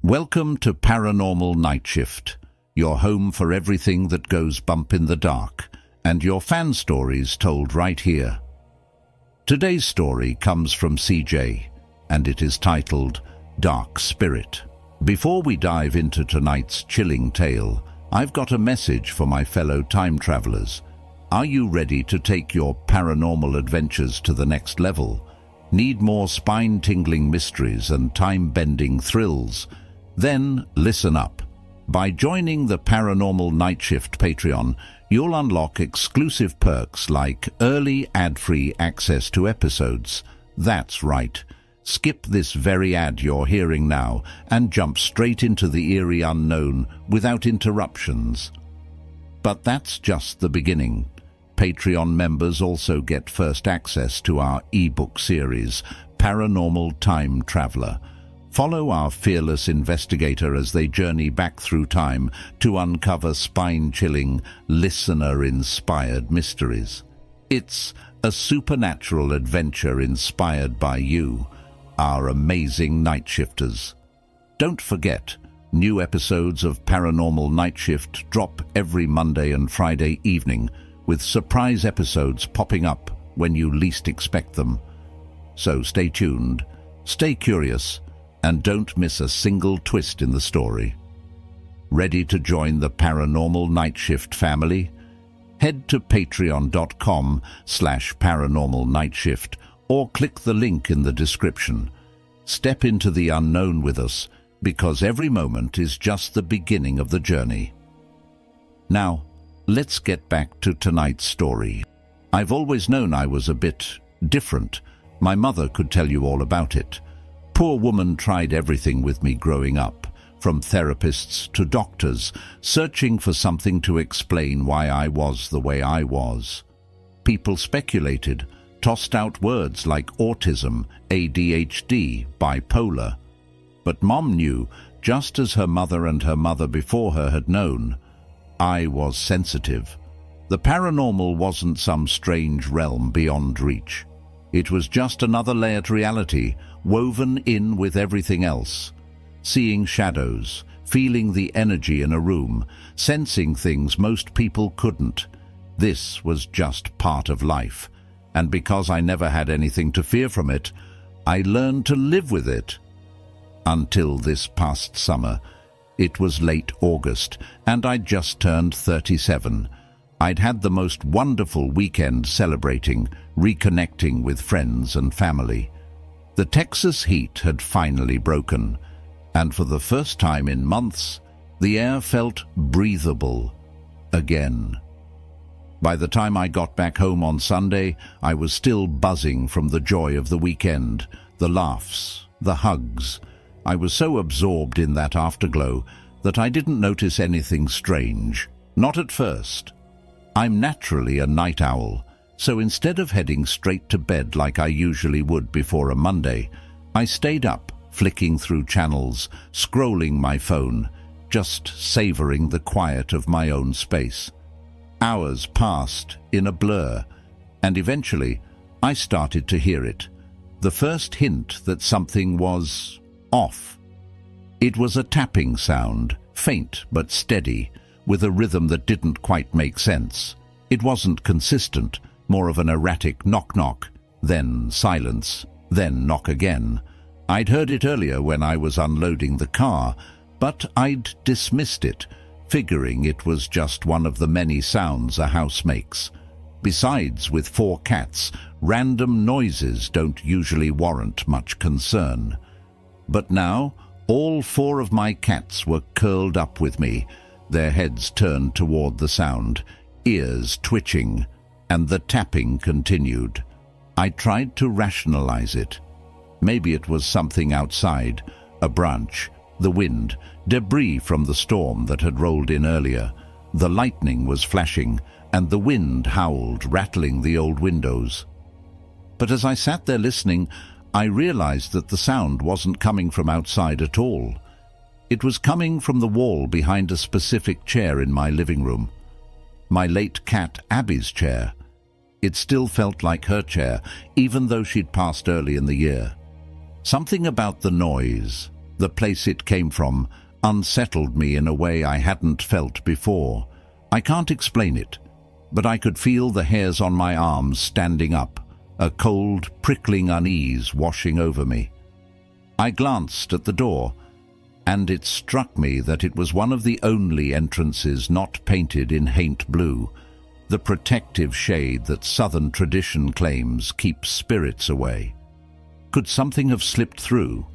Welcome to Paranormal Nightshift, your home for everything that goes bump in the dark, and your fan stories told right here. Today's story comes from CJ, and it is titled Dark Spirit. Before we dive into tonight's chilling tale, I've got a message for my fellow time travelers. Are you ready to take your paranormal adventures to the next level? Need more spine-tingling mysteries and time-bending thrills? Then listen up. By joining the Paranormal Nightshift Patreon, you'll unlock exclusive perks like early ad-free access to episodes. That's right. Skip this very ad you're hearing now and jump straight into the eerie unknown without interruptions. But that's just the beginning. Patreon members also get first access to our ebook series, Paranormal Time Traveler. Follow our fearless investigator as they journey back through time to uncover spine-chilling, listener-inspired mysteries. It's a supernatural adventure inspired by you, our amazing night shifters. Don't forget, new episodes of Paranormal Nightshift drop every Monday and Friday evening, with surprise episodes popping up when you least expect them. So stay tuned, stay curious, and don't miss a single twist in the story. Ready to join the Paranormal Nightshift family? Head to patreon.com/paranormalnightshift or click the link in the description. Step into the unknown with us, because every moment is just the beginning of the journey. Now, let's get back to tonight's story. I've always known I was a bit different. My mother could tell you all about it. Poor woman tried everything with me growing up, from therapists to doctors, searching for something to explain why I was the way I was. People speculated, tossed out words like autism, ADHD, bipolar. But Mom knew, just as her mother and her mother before her had known, I was sensitive. The paranormal wasn't some strange realm beyond reach. It was just another layered reality, woven in with everything else. Seeing shadows, feeling the energy in a room, sensing things most people couldn't. This was just part of life. And because I never had anything to fear from it, I learned to live with it. Until this past summer. It was late August, and I'd just turned 37. I'd had the most wonderful weekend celebrating, reconnecting with friends and family. The Texas heat had finally broken, and for the first time in months, the air felt breathable again. By the time I got back home on Sunday, I was still buzzing from the joy of the weekend, the laughs, the hugs. I was so absorbed in that afterglow that I didn't notice anything strange, not at first. I'm naturally a night owl, so instead of heading straight to bed like I usually would before a Monday, I stayed up, flicking through channels, scrolling my phone, just savoring the quiet of my own space. Hours passed in a blur, and eventually I started to hear it, the first hint that something was off. It was a tapping sound, faint but steady, with a rhythm that didn't quite make sense. It wasn't consistent, more of an erratic knock-knock, then silence, then knock again. I'd heard it earlier when I was unloading the car, but I'd dismissed it, figuring it was just one of the many sounds a house makes. Besides, with 4 cats, random noises don't usually warrant much concern. But now, all 4 of my cats were curled up with me, their heads turned toward the sound, ears twitching, and the tapping continued. I tried to rationalize it. Maybe it was something outside, a branch, the wind, debris from the storm that had rolled in earlier. The lightning was flashing, and the wind howled, rattling the old windows. But as I sat there listening, I realized that the sound wasn't coming from outside at all. It was coming from the wall behind a specific chair in my living room. My late cat Abby's chair. It still felt like her chair, even though she'd passed early in the year. Something about the noise, the place it came from, unsettled me in a way I hadn't felt before. I can't explain it, but I could feel the hairs on my arms standing up, a cold, prickling unease washing over me. I glanced at the door, and it struck me that it was one of the only entrances not painted in haint blue, the protective shade that Southern tradition claims keeps spirits away. Could something have slipped through?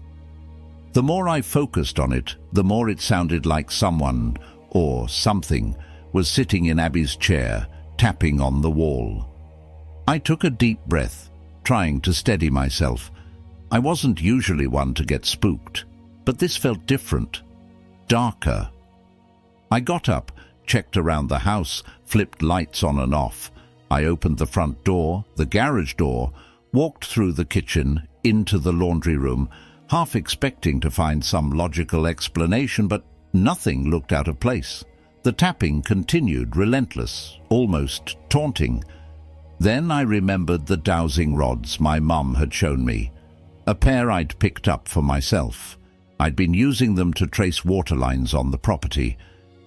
The more I focused on it, the more it sounded like someone, or something, was sitting in Abby's chair, tapping on the wall. I took a deep breath, trying to steady myself. I wasn't usually one to get spooked, but this felt different, darker. I got up, checked around the house, flipped lights on and off. I opened the front door, the garage door, walked through the kitchen, into the laundry room, half expecting to find some logical explanation, but nothing looked out of place. The tapping continued, relentless, almost taunting. Then I remembered the dowsing rods my mum had shown me, a pair I'd picked up for myself. I'd been using them to trace water lines on the property,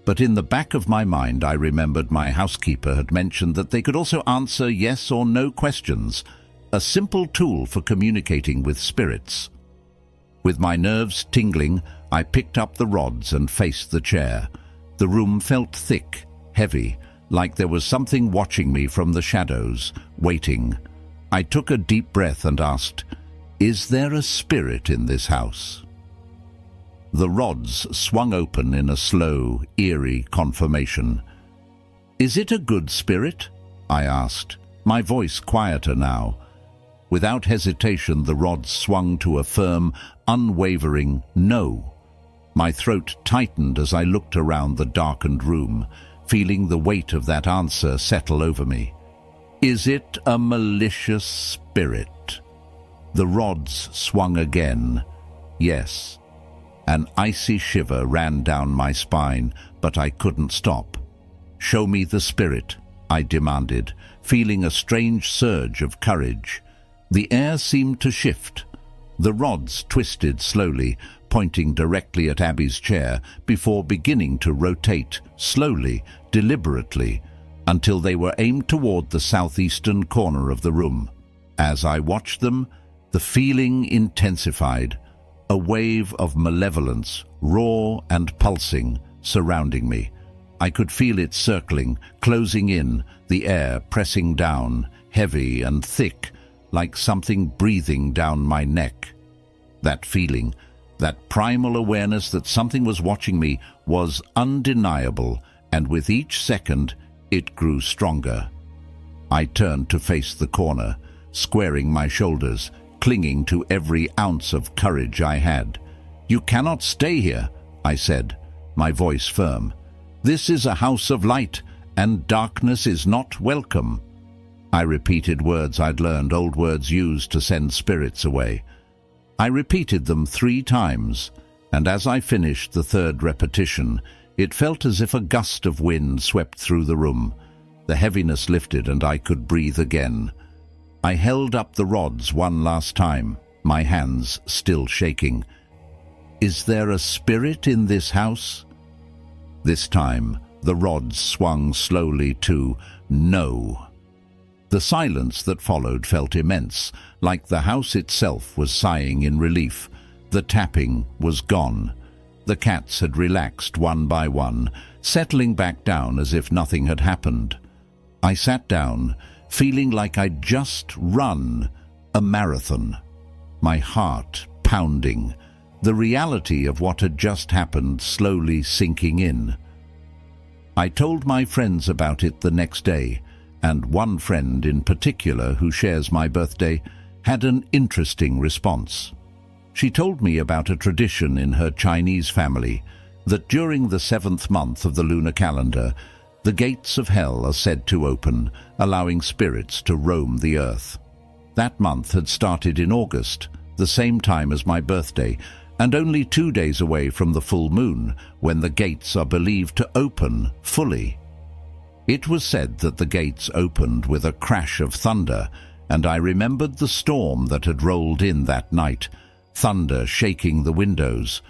but in the back of my mind I remembered my housekeeper had mentioned that they could also answer yes or no questions, a simple tool for communicating with spirits. With my nerves tingling, I picked up the rods and faced the chair. The room felt thick, heavy, like there was something watching me from the shadows, waiting. I took a deep breath and asked, "Is there a spirit in this house?" The rods swung open in a slow, eerie confirmation. "Is it a good spirit?" I asked, my voice quieter now. Without hesitation, the rods swung to a firm, unwavering no. My throat tightened as I looked around the darkened room, feeling the weight of that answer settle over me. "Is it a malicious spirit?" The rods swung again. Yes. An icy shiver ran down my spine, but I couldn't stop. "Show me the spirit," I demanded, feeling a strange surge of courage. The air seemed to shift. The rods twisted slowly, pointing directly at Abby's chair, before beginning to rotate, slowly, deliberately, until they were aimed toward the southeastern corner of the room. As I watched them, the feeling intensified, a wave of malevolence, raw and pulsing, surrounding me. I could feel it circling, closing in, the air pressing down, heavy and thick, like something breathing down my neck. That feeling, that primal awareness that something was watching me, was undeniable, and with each second, it grew stronger. I turned to face the corner, squaring my shoulders, clinging to every ounce of courage I had. "You cannot stay here," I said, my voice firm. "This is a house of light, and darkness is not welcome." I repeated words I'd learned, old words used to send spirits away. I repeated them 3 times, and as I finished the third repetition, it felt as if a gust of wind swept through the room. The heaviness lifted and I could breathe again. I held up the rods one last time, my hands still shaking. "Is there a spirit in this house?" This time, the rods swung slowly to no. The silence that followed felt immense, like the house itself was sighing in relief. The tapping was gone. The cats had relaxed one by one, settling back down as if nothing had happened. I sat down, feeling like I'd just run a marathon, my heart pounding, the reality of what had just happened slowly sinking in. I told my friends about it the next day, and one friend in particular who shares my birthday had an interesting response. She told me about a tradition in her Chinese family that during the 7th month of the lunar calendar, the gates of hell are said to open, allowing spirits to roam the earth. That month had started in August, the same time as my birthday, and only 2 days away from the full moon, when the gates are believed to open fully. It was said that the gates opened with a crash of thunder, and I remembered the storm that had rolled in that night, thunder shaking the windows,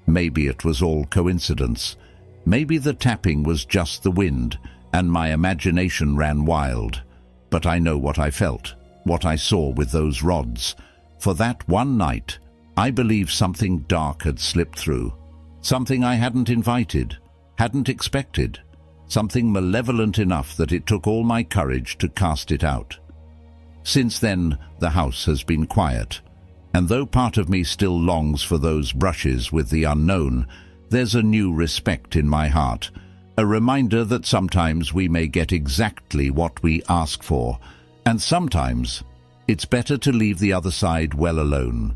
Maybe it was all coincidence. Maybe the tapping was just the wind, and my imagination ran wild. But I know what I felt, what I saw with those rods. For that one night, I believe something dark had slipped through. Something I hadn't invited, hadn't expected. Something malevolent enough that it took all my courage to cast it out. Since then, the house has been quiet. And though part of me still longs for those brushes with the unknown, there's a new respect in my heart. A reminder that sometimes we may get exactly what we ask for, and sometimes it's better to leave the other side well alone.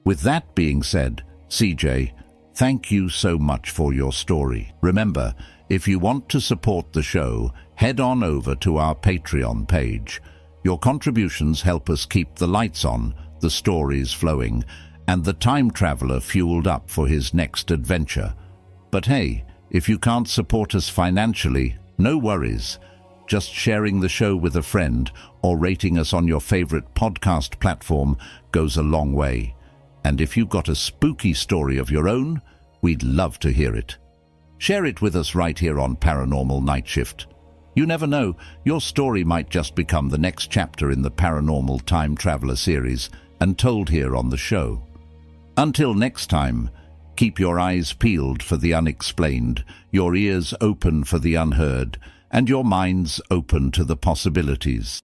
With that being said, CJ, thank you so much for your story. Remember, if you want to support the show, head on over to our Patreon page. Your contributions help us keep the lights on, the stories flowing, and the time traveler fueled up for his next adventure. But hey, if you can't support us financially, no worries. Just sharing the show with a friend or rating us on your favorite podcast platform goes a long way. And if you've got a spooky story of your own, we'd love to hear it. Share it with us right here on Paranormal Nightshift. You never know, your story might just become the next chapter in the Paranormal Time Traveler series and told here on the show. Until next time, keep your eyes peeled for the unexplained, your ears open for the unheard, and your minds open to the possibilities.